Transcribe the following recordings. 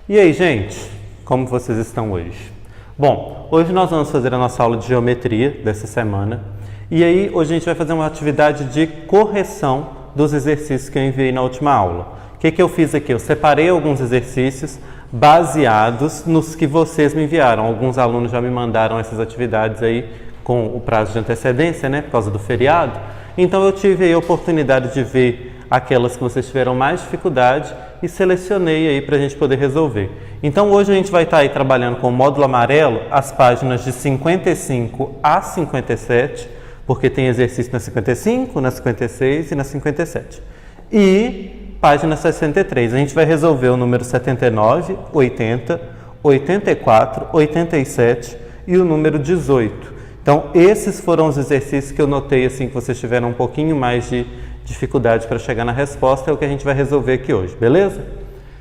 E aí, gente, como vocês estão hoje? Bom, hoje nós vamos fazer a nossa aula de geometria dessa semana. E aí, hoje a gente vai fazer uma atividade de correção dos exercícios que eu enviei na última aula. O que eu fiz aqui? Eu separei alguns exercícios baseados nos que vocês me enviaram. Alguns alunos já me mandaram essas atividades aí com o prazo de antecedência, né, por causa do feriado. Então eu tive aí a oportunidade de ver aquelas que vocês tiveram mais dificuldade e selecionei aí para a gente poder resolver. Então hoje a gente vai estar aí trabalhando com o módulo amarelo as páginas de 55 a 57, porque tem exercício na 55, na 56 e na 57. E página 63, a gente vai resolver o número 79, 80, 84, 87 e o número 18. Então esses foram os exercícios que eu notei assim que vocês tiveram um pouquinho mais de dificuldade para chegar na resposta, é o que a gente vai resolver aqui hoje, beleza?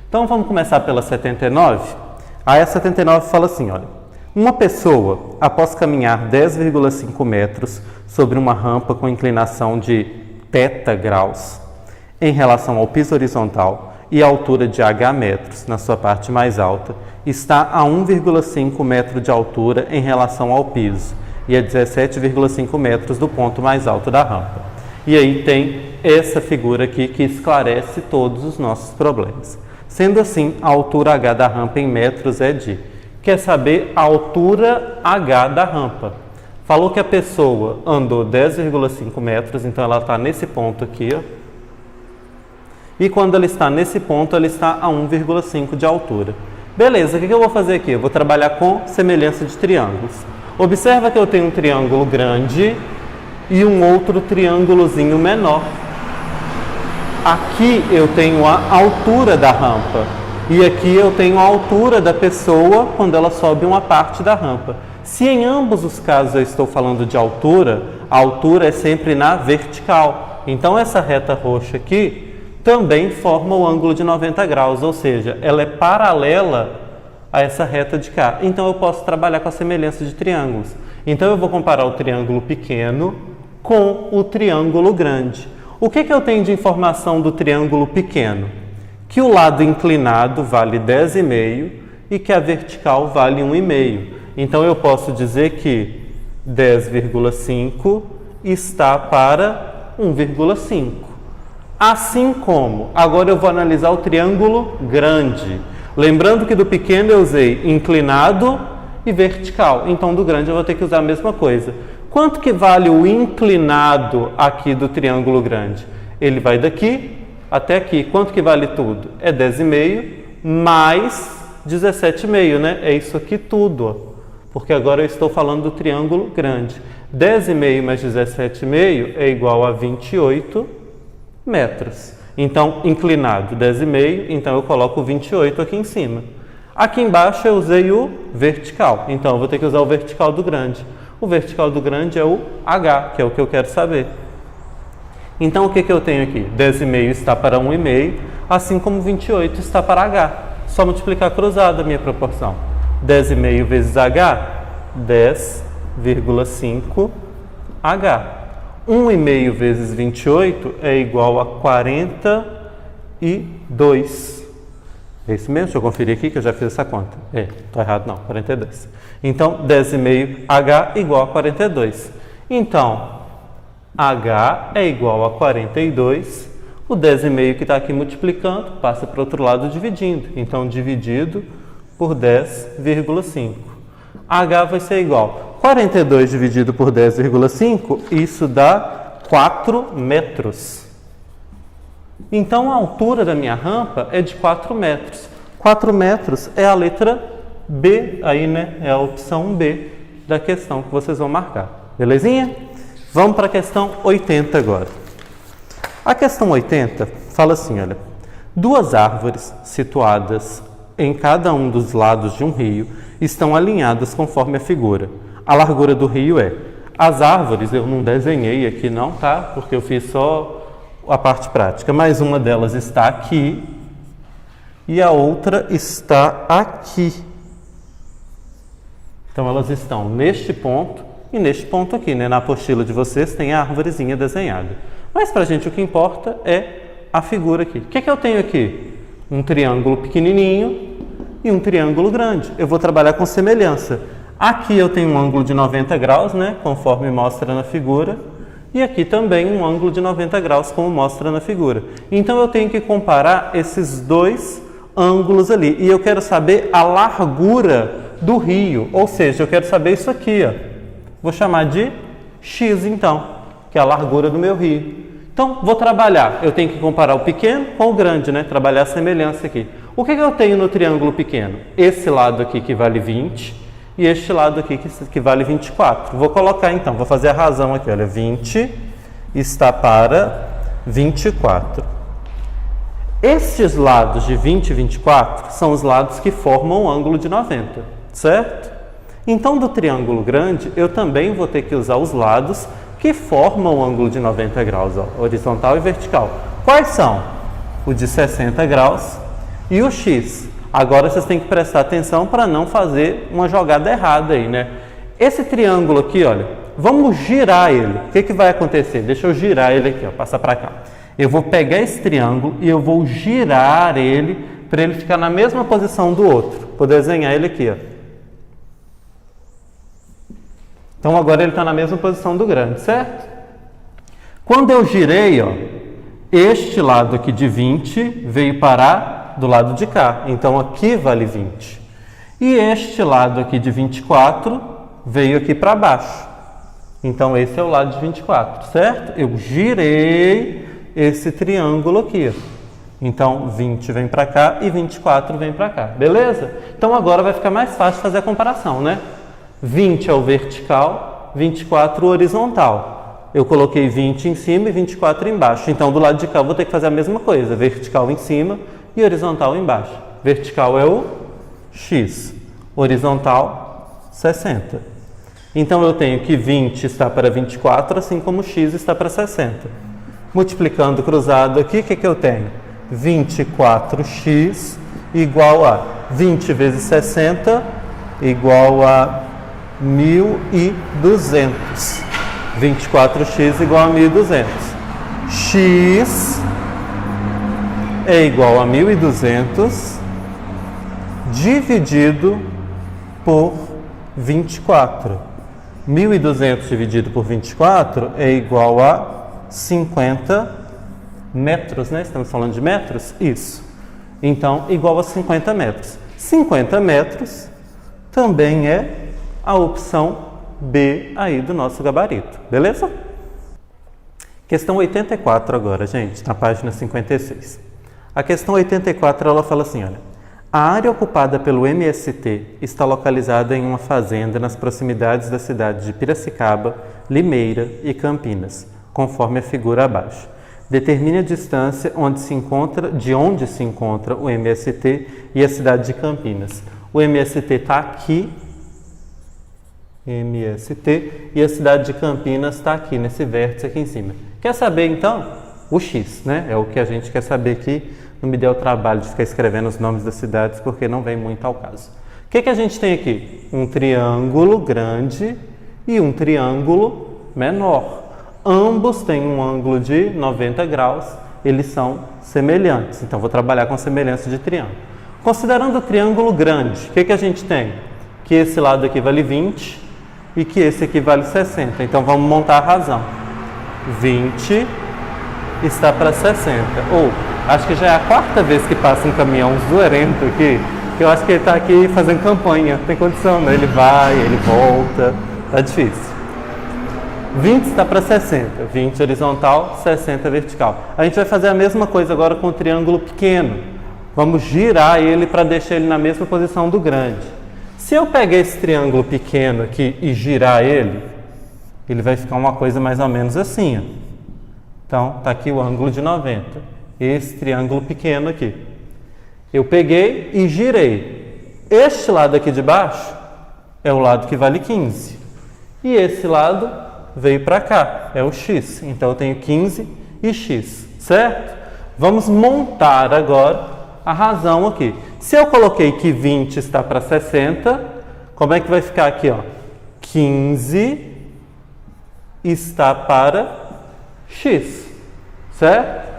Então vamos começar pela 79. Aí a 79 fala assim, olha, uma pessoa, após caminhar 10,5 metros sobre uma rampa com inclinação de θ graus em relação ao piso horizontal e altura de h metros na sua parte mais alta, está a 1,5 metro de altura em relação ao piso e a 17,5 metros do ponto mais alto da rampa. E aí tem essa figura aqui que esclarece todos os nossos problemas. Sendo assim, a altura h da rampa em metros é de... Quer saber a altura h da rampa? Falou que a pessoa andou 10,5 metros, então ela está nesse ponto aqui, ó. E quando ela está nesse ponto, ela está a 1,5 de altura. Beleza, o que eu vou fazer aqui? Eu vou trabalhar com semelhança de triângulos. Observa que eu tenho um triângulo grande e um outro triângulozinho menor. Aqui eu tenho a altura da rampa e aqui eu tenho a altura da pessoa quando ela sobe uma parte da rampa. Se em ambos os casos eu estou falando de altura, a altura é sempre na vertical. Então essa reta roxa aqui também forma o ângulo de 90 graus, ou seja, ela é paralela a essa reta de cá. Então eu posso trabalhar com a semelhança de triângulos. Então eu vou comparar o triângulo pequeno com o triângulo grande. O que eu tenho de informação do triângulo pequeno? Que o lado inclinado vale 10,5 e que a vertical vale 1,5. Então eu posso dizer que 10,5 está para 1,5. Assim como, agora eu vou analisar o triângulo grande. Lembrando que do pequeno eu usei inclinado e vertical. Então do grande eu vou ter que usar a mesma coisa. Quanto que vale o inclinado aqui do triângulo grande? Ele vai daqui até aqui. Quanto que vale tudo? É 10,5 mais 17,5, né? É isso aqui tudo, ó. Porque agora eu estou falando do triângulo grande. 10,5 mais 17,5 é igual a 28 metros. Então, inclinado 10,5, então eu coloco 28 aqui em cima. Aqui embaixo eu usei o vertical. Então, eu vou ter que usar o vertical do grande. O vertical do grande é o h, que é o que eu quero saber. Então, o que eu tenho aqui? 10,5 está para 1,5, assim como 28 está para h. Só multiplicar cruzado a minha proporção. 10,5 vezes h, 10,5 h. 1,5 vezes 28 é igual a 42. É isso mesmo? Deixa eu conferir aqui que eu já fiz essa conta. Estou errado não, 42. Então, 10,5 h igual a 42. Então, h é igual a 42. O 10,5 que está aqui multiplicando passa para o outro lado dividindo. Então, dividido por 10,5. h vai ser igual. 42 dividido por 10,5, isso dá 4 metros. Então, a altura da minha rampa é de 4 metros. 4 metros é a letra B, aí, né? É a opção B da questão que vocês vão marcar. Belezinha? Vamos para a questão 80 agora. A questão 80 fala assim, olha. Duas árvores situadas em cada um dos lados de um rio estão alinhadas conforme a figura. A largura do rio é... As árvores eu não desenhei aqui não, tá? Porque eu fiz só a parte prática. Mas uma delas está aqui e a outra está aqui. Então elas estão neste ponto e neste ponto aqui, né? Na apostila de vocês tem a árvorezinha desenhada. Mas pra gente o que importa é a figura aqui. O que eu tenho aqui? Um triângulo pequenininho e um triângulo grande. Eu vou trabalhar com semelhança. Aqui eu tenho um ângulo de 90 graus, né, conforme mostra na figura, e aqui também um ângulo de 90 graus, como mostra na figura. Então eu tenho que comparar esses dois ângulos ali, e eu quero saber a largura do rio, ou seja, eu quero saber isso aqui, ó. Vou chamar de x então, que é a largura do meu rio. Então, vou trabalhar. Eu tenho que comparar o pequeno com o grande, né? Trabalhar a semelhança aqui. O que eu tenho no triângulo pequeno? Esse lado aqui que vale 20 e este lado aqui que vale 24. Vou colocar então, vou fazer a razão aqui. Olha, 20 está para 24. Estes lados de 20 e 24 são os lados que formam o ângulo de 90, certo? Então, do triângulo grande, eu também vou ter que usar os lados que formam o ângulo de 90 graus, ó, horizontal e vertical. Quais são? O de 60 graus e o x. Agora vocês têm que prestar atenção para não fazer uma jogada errada aí, né? Esse triângulo aqui, olha, vamos girar ele. O que vai acontecer? Deixa eu girar ele aqui, ó, passar para cá. Eu vou pegar esse triângulo e eu vou girar ele para ele ficar na mesma posição do outro. Vou desenhar ele aqui, ó. Então, agora ele está na mesma posição do grande, certo? Quando eu girei, ó, este lado aqui de 20 veio parar do lado de cá. Então, aqui vale 20. E este lado aqui de 24 veio aqui para baixo. Então, esse é o lado de 24, certo? Eu girei esse triângulo aqui. Então, 20 vem para cá e 24 vem para cá. Beleza? Então, agora vai ficar mais fácil fazer a comparação, né? 20 é o vertical, 24 o horizontal. Eu coloquei 20 em cima e 24 embaixo. Então, do lado de cá eu vou ter que fazer a mesma coisa. Vertical em cima e horizontal embaixo. Vertical é o x, horizontal 60. Então, eu tenho que 20 está para 24, assim como x está para 60. Multiplicando cruzado aqui, o que eu tenho? 24x igual a 20 vezes 60 igual a 1.200. 24x igual a 1.200. X é igual a 1.200 dividido por 24. 1.200 dividido por 24 é igual a 50 metros, né? Estamos falando de metros? Isso. Então, igual a 50 metros. 50 metros também é a opção B aí do nosso gabarito, beleza? Questão 84 agora, gente, na página 56. A questão 84, ela fala assim, olha, a área ocupada pelo MST está localizada em uma fazenda nas proximidades das cidades de Piracicaba, Limeira e Campinas, conforme a figura abaixo. Determine a distância de onde se encontra o MST e a cidade de Campinas. O MST está aqui, MST, e a cidade de Campinas está aqui, nesse vértice aqui em cima. Quer saber, então? O X, né? É o que a gente quer saber aqui. Não me deu o trabalho de ficar escrevendo os nomes das cidades, porque não vem muito ao caso. O que a gente tem aqui? Um triângulo grande e um triângulo menor. Ambos têm um ângulo de 90 graus, eles são semelhantes. Então, vou trabalhar com semelhança de triângulo. Considerando o triângulo grande, o que a gente tem? Que esse lado aqui vale 20 e que esse aqui vale 60. Então, vamos montar a razão. 20 está para 60. Acho que já é a quarta vez que passa um caminhão zoerento aqui, que eu acho que ele está aqui fazendo campanha. Tem condição, né? Ele vai, ele volta. Tá difícil. 20 está para 60. 20 horizontal, 60 vertical. A gente vai fazer a mesma coisa agora com o triângulo pequeno. Vamos girar ele para deixar ele na mesma posição do grande. Se eu pegar esse triângulo pequeno aqui e girar ele, ele vai ficar uma coisa mais ou menos assim, ó. Então, está aqui o ângulo de 90. Esse triângulo pequeno aqui. Eu peguei e girei. Este lado aqui de baixo é o lado que vale 15. E esse lado veio para cá, é o x. Então, eu tenho 15 e x, certo? Vamos montar agora a razão aqui. Se eu coloquei que 20 está para 60, como é que vai ficar aqui, ó? 15 está para x, certo?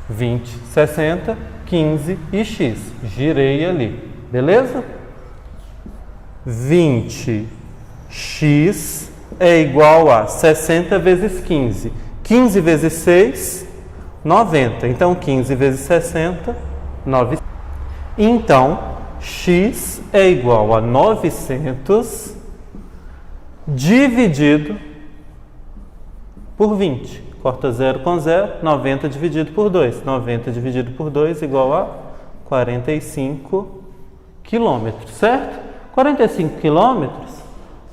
20, 60, 15 e x. Girei ali. beleza? 20x é igual a 60 vezes 15. 15 vezes 6, 90. Então, 15 vezes 60, 900. Então, x é igual a 900 dividido por 20. Corta 0 com 0, 90 dividido por 2. 90 dividido por 2 igual a 45 quilômetros, certo? 45 quilômetros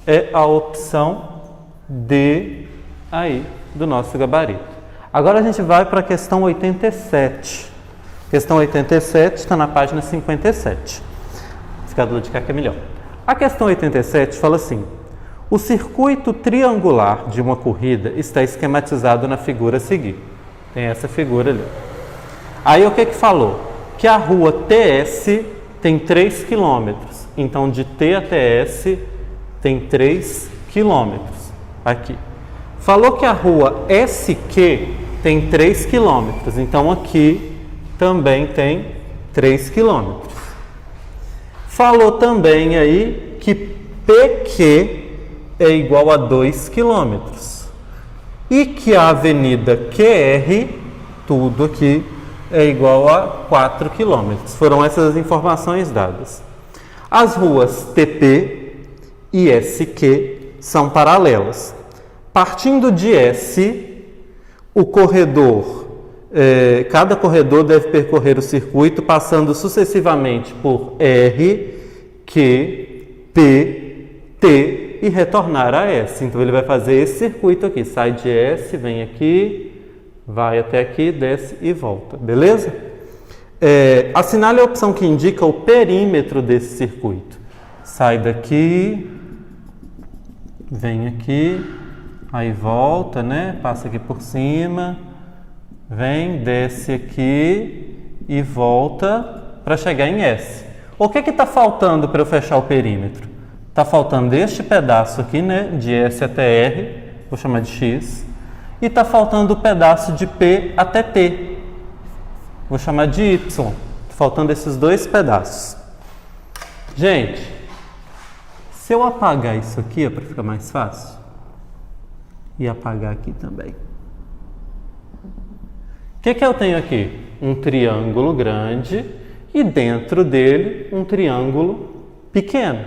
é a opção D aí do nosso gabarito. Agora a gente vai para a questão 87. Questão 87 está na página 57. Fica do lado de cá que é melhor. A questão 87 fala assim: o circuito triangular de uma corrida está esquematizado na figura a seguir. Tem essa figura ali. Aí o que que falou? Que a rua TS tem 3 km. Então, de T até S tem 3 km. Aqui. Falou que a rua SQ tem 3 km. Então, aqui também tem 3 km. Falou também aí que PQ é igual a 2 km. E que a avenida QR, tudo aqui, é igual a 4 km. Foram essas as informações dadas. As ruas TP e SQ são paralelas. Partindo de S, o corredor, cada corredor deve percorrer o circuito passando sucessivamente por R, Q, P, T e retornar a S. Então ele vai fazer esse circuito aqui, sai de S, vem aqui, vai até aqui, desce e volta, beleza? Assinale a opção que indica o perímetro desse circuito. Sai daqui, vem aqui, aí volta, né? Passa aqui por cima, vem, desce aqui e volta para chegar em S. O que está faltando para eu fechar o perímetro? Está faltando este pedaço aqui, né? De S até R, vou chamar de X. E está faltando o pedaço de P até T. Vou chamar de Y. Está faltando esses dois pedaços. Gente, se eu apagar isso aqui, para ficar mais fácil, e apagar aqui também. O que eu tenho aqui? Um triângulo grande e dentro dele um triângulo pequeno.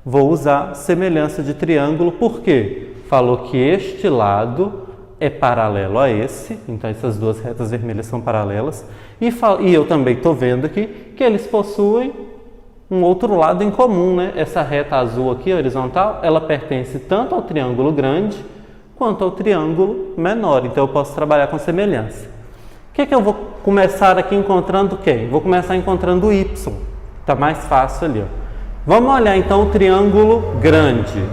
Vou usar semelhança de triângulo porque falou que este lado é paralelo a esse, então essas duas retas vermelhas são paralelas, e eu também estou vendo aqui que eles possuem um outro lado em comum, né? Essa reta azul aqui, horizontal, ela pertence tanto ao triângulo grande quanto ao triângulo menor, então eu posso trabalhar com semelhança. O que eu vou começar aqui encontrando quem? Vou começar encontrando o Y, está mais fácil ali, ó. Vamos olhar então o triângulo grande.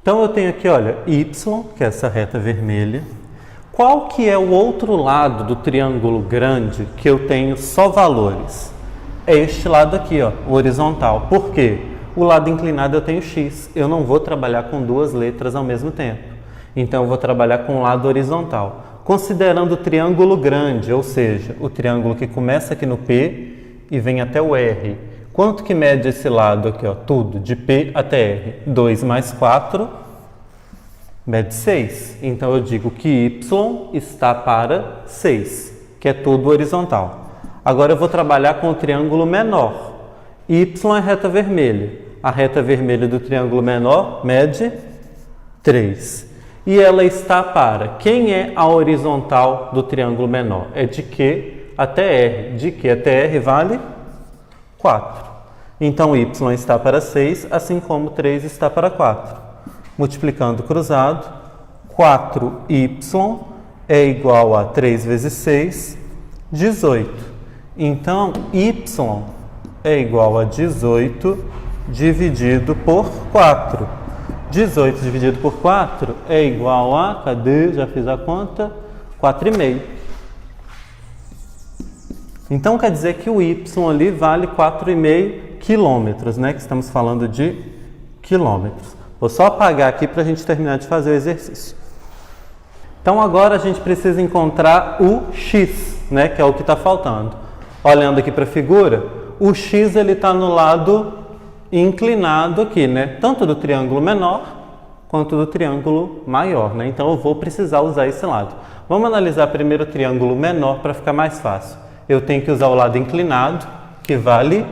Então eu tenho aqui, olha, Y, que é essa reta vermelha. Qual que é o outro lado do triângulo grande que eu tenho só valores? É este lado aqui, ó, o horizontal. Por quê? O lado inclinado eu tenho X. Eu não vou trabalhar com duas letras ao mesmo tempo. Então eu vou trabalhar com o lado horizontal. Considerando o triângulo grande, ou seja, o triângulo que começa aqui no P e vem até o R. Quanto que mede esse lado aqui, ó? Tudo, de P até R. 2 mais 4 mede 6. Então eu digo que Y está para 6, que é todo horizontal. Agora eu vou trabalhar com o triângulo menor. Y é reta vermelha. A reta vermelha do triângulo menor mede 3. E ela está para, quem é a horizontal do triângulo menor? É de Q até R. De Q até R vale 4. Então, Y está para 6, assim como 3 está para 4. Multiplicando cruzado, 4Y é igual a 3 vezes 6, 18. Então, Y é igual a 18 dividido por 4. 18 dividido por 4 é igual a, cadê? Já fiz a conta, 4,5. Então, quer dizer que o Y ali vale 4,5 quilômetros, né? Que estamos falando de quilômetros. Vou só apagar aqui para a gente terminar de fazer o exercício. Então, agora a gente precisa encontrar o X, né? Que é o que está faltando. Olhando aqui para a figura, O x ele está no lado inclinado aqui, né? Tanto do triângulo menor quanto do triângulo maior, né? Então eu vou precisar usar esse lado. Vamos analisar primeiro o triângulo menor para ficar mais fácil. Eu tenho que usar o lado inclinado, que vale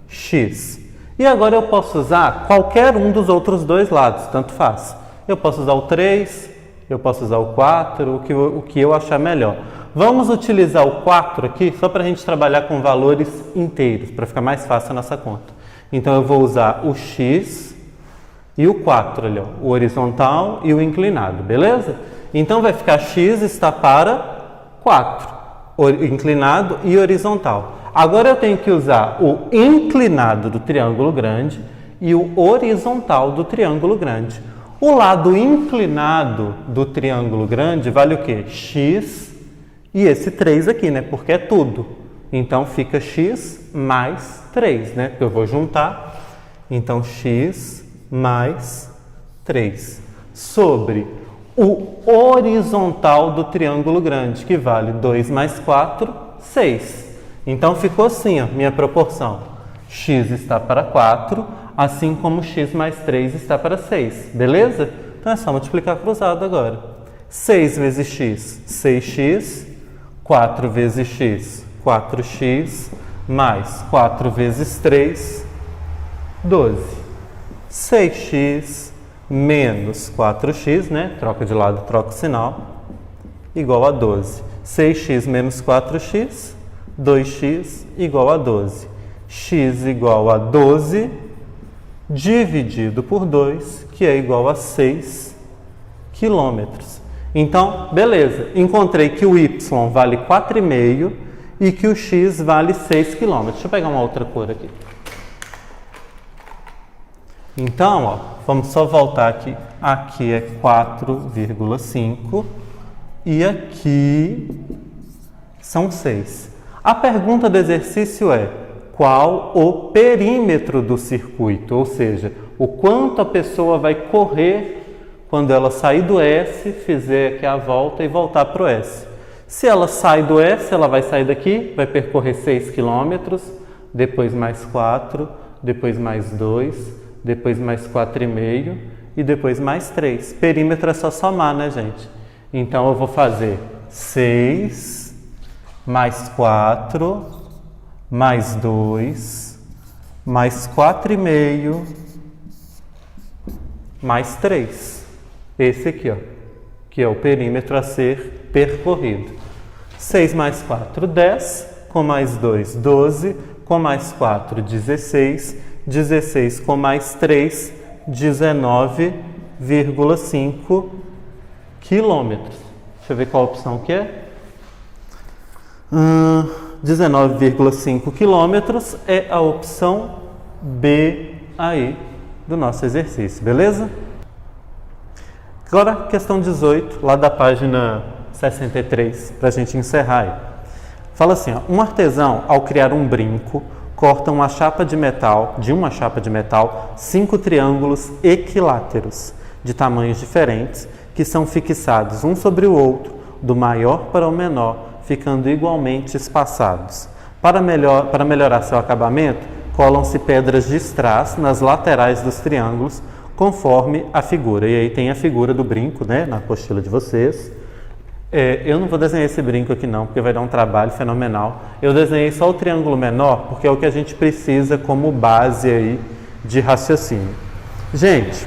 x. E agora eu posso usar qualquer um dos outros dois lados, tanto faz. Eu posso usar o 3, eu posso usar o 4, o que eu achar melhor. Vamos utilizar o 4 aqui só para a gente trabalhar com valores inteiros, para ficar mais fácil a nossa conta. Então eu vou usar o x e o 4 ali, ó, o horizontal e o inclinado, beleza? Então vai ficar x está para 4, inclinado e horizontal. Agora eu tenho que usar o inclinado do triângulo grande e o horizontal do triângulo grande. O lado inclinado do triângulo grande vale o quê? X e esse 3 aqui, né? Porque é tudo. Então fica x mais 3, né? Porque eu vou juntar. Então x mais 3 sobre o horizontal do triângulo grande, que vale 2 mais 4, 6. Então ficou assim, ó, minha proporção. X está para 4, assim como x mais 3 está para 6. Beleza? Então é só multiplicar cruzado agora. 6 vezes x, 6x. 4 vezes x, 4x. Mais 4 vezes 3, 12. 6x menos 4x, né? Troca de lado, troca o sinal. Igual a 12. 6x menos 4x. 2x igual a 12. X igual a 12 dividido por 2, que é igual a 6 quilômetros. Então, beleza. Encontrei que o y vale 4,5 e que o x vale 6 quilômetros. Deixa eu pegar uma outra cor aqui. Então, ó, vamos só voltar aqui. Aqui é 4,5 e aqui são 6. A pergunta do exercício é: qual o perímetro do circuito? Ou seja, o quanto a pessoa vai correr quando ela sair do S, fizer aqui a volta e voltar para o S. Se ela sai do S, ela vai sair daqui, vai percorrer 6 km, depois mais 4, depois mais 2, depois mais 4,5 e depois mais 3. Perímetro é só somar, né, gente? Então eu vou fazer 6 mais 4, mais 2, mais 4,5, mais 3. Esse aqui, ó, que é o perímetro a ser percorrido. 6 mais 4, 10, com mais 2, 12, com mais 4, 16, 16 com mais 3, 19,5 quilômetros. Deixa eu ver qual opção que é. 19,5 quilômetros é a opção B aí do nosso exercício, beleza? Agora, questão 18, lá da página 63, para a gente encerrar aí. Fala assim, ó, um artesão, ao criar um brinco, corta de uma chapa de metal, 5 triângulos equiláteros, de tamanhos diferentes, que são fixados um sobre o outro, do maior para o menor, ficando igualmente espaçados. Para melhorar seu acabamento, colam-se pedras de strass nas laterais dos triângulos, conforme a figura. E aí tem a figura do brinco, né, na apostila de vocês. Eu não vou desenhar esse brinco aqui não, porque vai dar um trabalho fenomenal. Eu desenhei só o triângulo menor, porque é o que a gente precisa como base aí de raciocínio. Gente,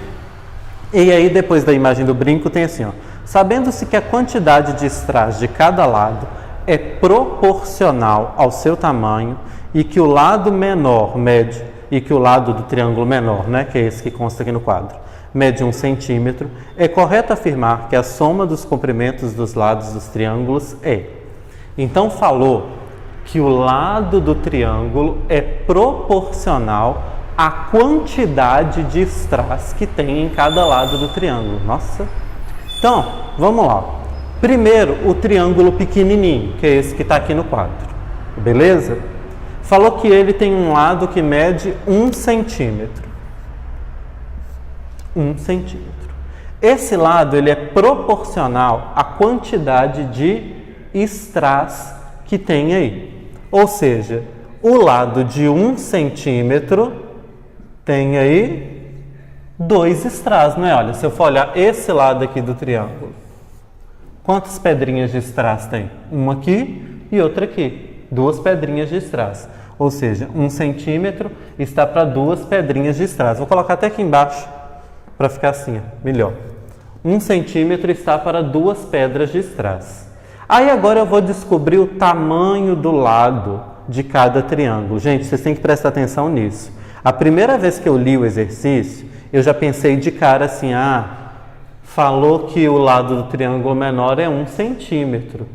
e aí depois da imagem do brinco tem assim, ó. Sabendo-se que a quantidade de strass de cada lado é proporcional ao seu tamanho e que o lado menor mede, e que o lado do triângulo menor, né, que é esse que consta aqui no quadro, mede 1 centímetro, é correto afirmar que a soma dos comprimentos dos lados dos triângulos é. Então falou que o lado do triângulo é proporcional à quantidade de strass que tem em cada lado do triângulo. Nossa! Então, vamos lá. Primeiro, o triângulo pequenininho, que é esse que está aqui no quadro. Beleza? Falou que ele tem um lado que mede 1 centímetro. 1 centímetro. Esse lado ele é proporcional à quantidade de strass que tem aí. Ou seja, o lado de 1 centímetro tem aí 2 strass, né? Olha, se eu for olhar esse lado aqui do triângulo, quantas pedrinhas de strass tem? Uma aqui e outra aqui. 2 pedrinhas de strass. Ou seja, 1 centímetro está para 2 pedrinhas de strass. Vou colocar até aqui embaixo para ficar assim, ó, melhor. 1 centímetro está para 2 pedras de strass. Aí agora eu vou descobrir o tamanho do lado de cada triângulo. Gente, vocês têm que prestar atenção nisso. A primeira vez que eu li o exercício, eu já pensei de cara assim, falou que o lado do triângulo menor é 1 centímetro.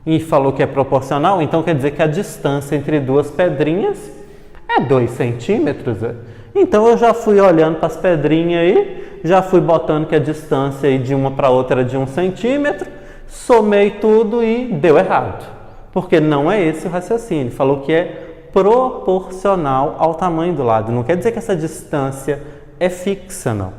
E falou que é proporcional, então quer dizer que a distância entre 2 pedrinhas é 2 centímetros. Então eu já fui olhando para as pedrinhas aí, já fui botando que a distância aí de uma para outra era de 1 centímetro, somei tudo e deu errado. Porque não é esse o raciocínio, falou que é proporcional ao tamanho do lado. Não quer dizer que essa distância é fixa, não.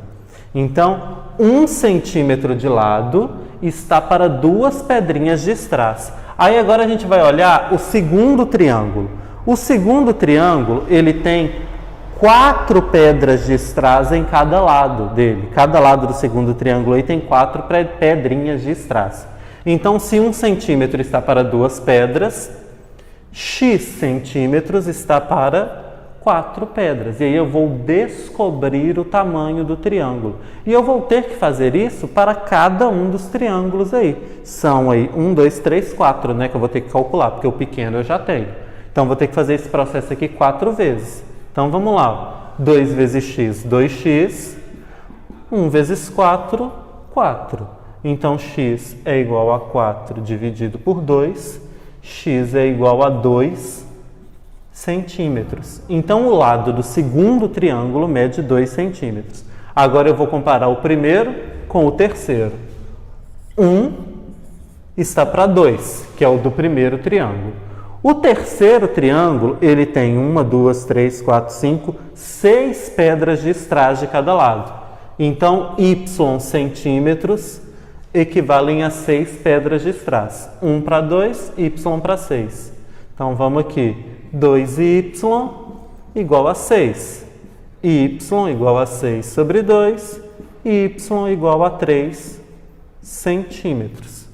Então, 1 centímetro de lado está para 2 pedrinhas de strass. Aí agora a gente vai olhar o segundo triângulo. O segundo triângulo, ele tem 4 pedras de strass em cada lado dele. Cada lado do segundo triângulo aí tem 4 pedrinhas de strass. Então, se 1 centímetro está para 2 pedras, x centímetros está para 4 pedras. E aí eu vou descobrir o tamanho do triângulo. E eu vou ter que fazer isso para cada um dos triângulos aí. São aí 1, 2, 3, 4, né? Que eu vou ter que calcular, porque o pequeno eu já tenho. Então, vou ter que fazer esse processo aqui 4 vezes. Então, vamos lá. 2 vezes x, 2x. 1 vezes 4, 4. Então, x é igual a 4 dividido por 2. X é igual a 2 centímetros. Então, o lado do segundo triângulo mede 2 centímetros. Agora, eu vou comparar o primeiro com o terceiro. 1 está para 2, que é o do primeiro triângulo. O terceiro triângulo, ele tem 1, 2, 3, 4, 5, 6 pedras de strass de cada lado. Então, y centímetros equivalem a 6 pedras de strass. 1 para 2, y para 6. Então, vamos aqui. 2y igual a 6. Y igual a 6 sobre 2. Y igual a 3 centímetros,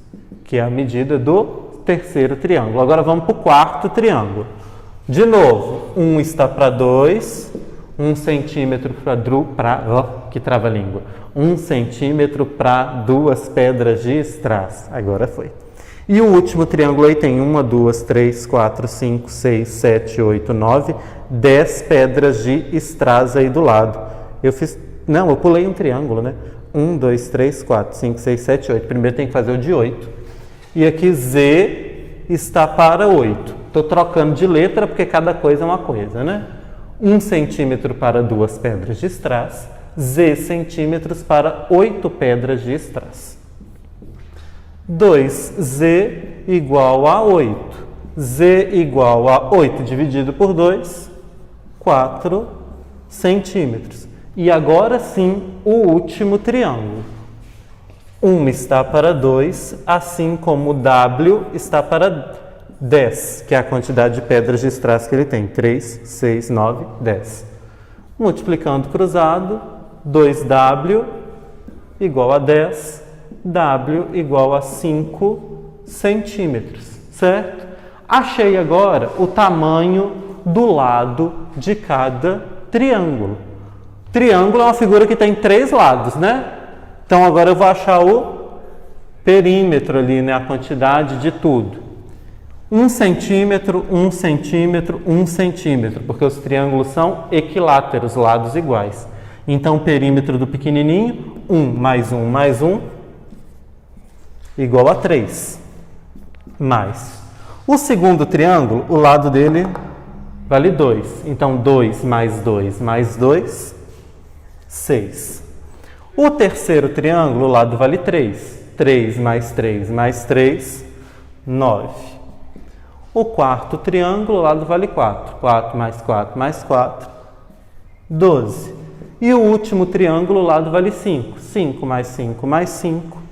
que é a medida do terceiro triângulo. Agora vamos para o quarto triângulo. De novo, 1 está para 2, 1 centímetro que trava a língua. 1 centímetro para 2 pedras de strass. Agora foi. E o último triângulo aí tem 1, 2, 3, 4, 5, 6, 7, 8, 9, 10 pedras de strass aí do lado. Eu pulei um triângulo, né? 1, 2, 3, 4, 5, 6, 7, 8. Primeiro tem que fazer o de 8. E aqui Z está para 8. Estou trocando de letra porque cada coisa é uma coisa, né? 1 centímetro para 2 pedras de strass. Z centímetros para 8 pedras de strass. 2Z igual a 8. Z igual a 8 dividido por 2, 4 centímetros. E agora sim, o último triângulo. 1 está para 2, assim como W está para 10, que é a quantidade de pedras de strass que ele tem. 3, 6, 9, 10. Multiplicando cruzado, 2W igual a 10, W igual a 5 centímetros, certo? Achei agora o tamanho do lado de cada triângulo. Triângulo é uma figura que tem 3 lados, né? Então agora eu vou achar o perímetro ali, né? A quantidade de tudo. 1 centímetro, 1 centímetro, 1 centímetro, porque os triângulos são equiláteros, lados iguais. Então, o perímetro do pequenininho, 1 mais 1 mais 1, igual a 3. Mais. O segundo triângulo, o lado dele vale 2. Então, 2 mais 2 mais 2, 6. O terceiro triângulo, o lado vale 3. 3 mais 3 mais 3, 9. O quarto triângulo, o lado vale 4. 4 mais 4 mais 4, 12. E o último triângulo, o lado vale 5. 5 mais 5 mais 5,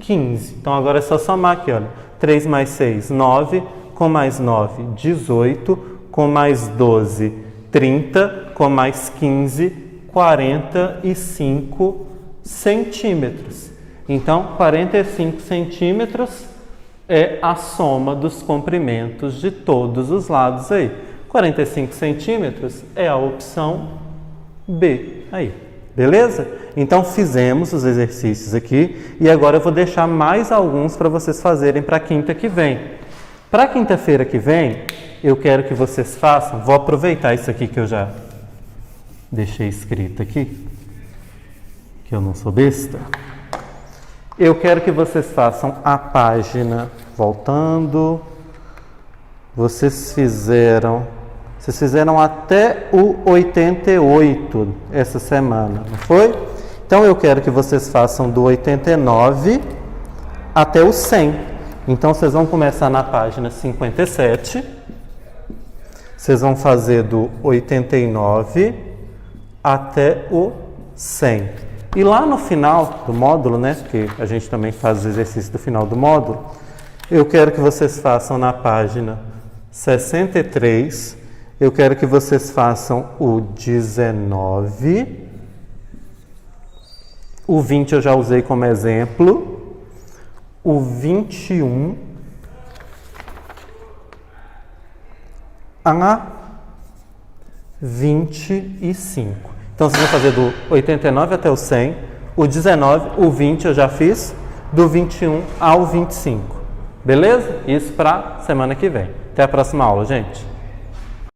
15. Então, agora é só somar aqui, olha. 3 mais 6, 9. com mais 9, 18, com mais 12, 30, com mais 15, 45 centímetros. Então, 45 centímetros é a soma dos comprimentos de todos os lados aí. 45 centímetros é a opção B aí, beleza? Então, fizemos os exercícios aqui e agora eu vou deixar mais alguns para vocês fazerem para a quinta que vem. Para a quinta-feira que vem, eu quero que vocês façam, vou aproveitar isso aqui que eu já deixei escrito aqui, que eu não sou besta. Eu quero que vocês façam a página voltando. Vocês fizeram até o 88 essa semana, não foi? Então eu quero que vocês façam do 89 até o 100. Então vocês vão começar na página 57. Vocês vão fazer do 89 até o 100. E lá no final do módulo, né, que a gente também faz os exercícios do final do módulo, eu quero que vocês façam na página 63, eu quero que vocês façam o 19, o 20 eu já usei como exemplo, o 21, a 25. Então, vocês vão fazer do 89 até o 100, o 19, o 20 eu já fiz, do 21 ao 25. Beleza? Isso para semana que vem. Até a próxima aula, gente.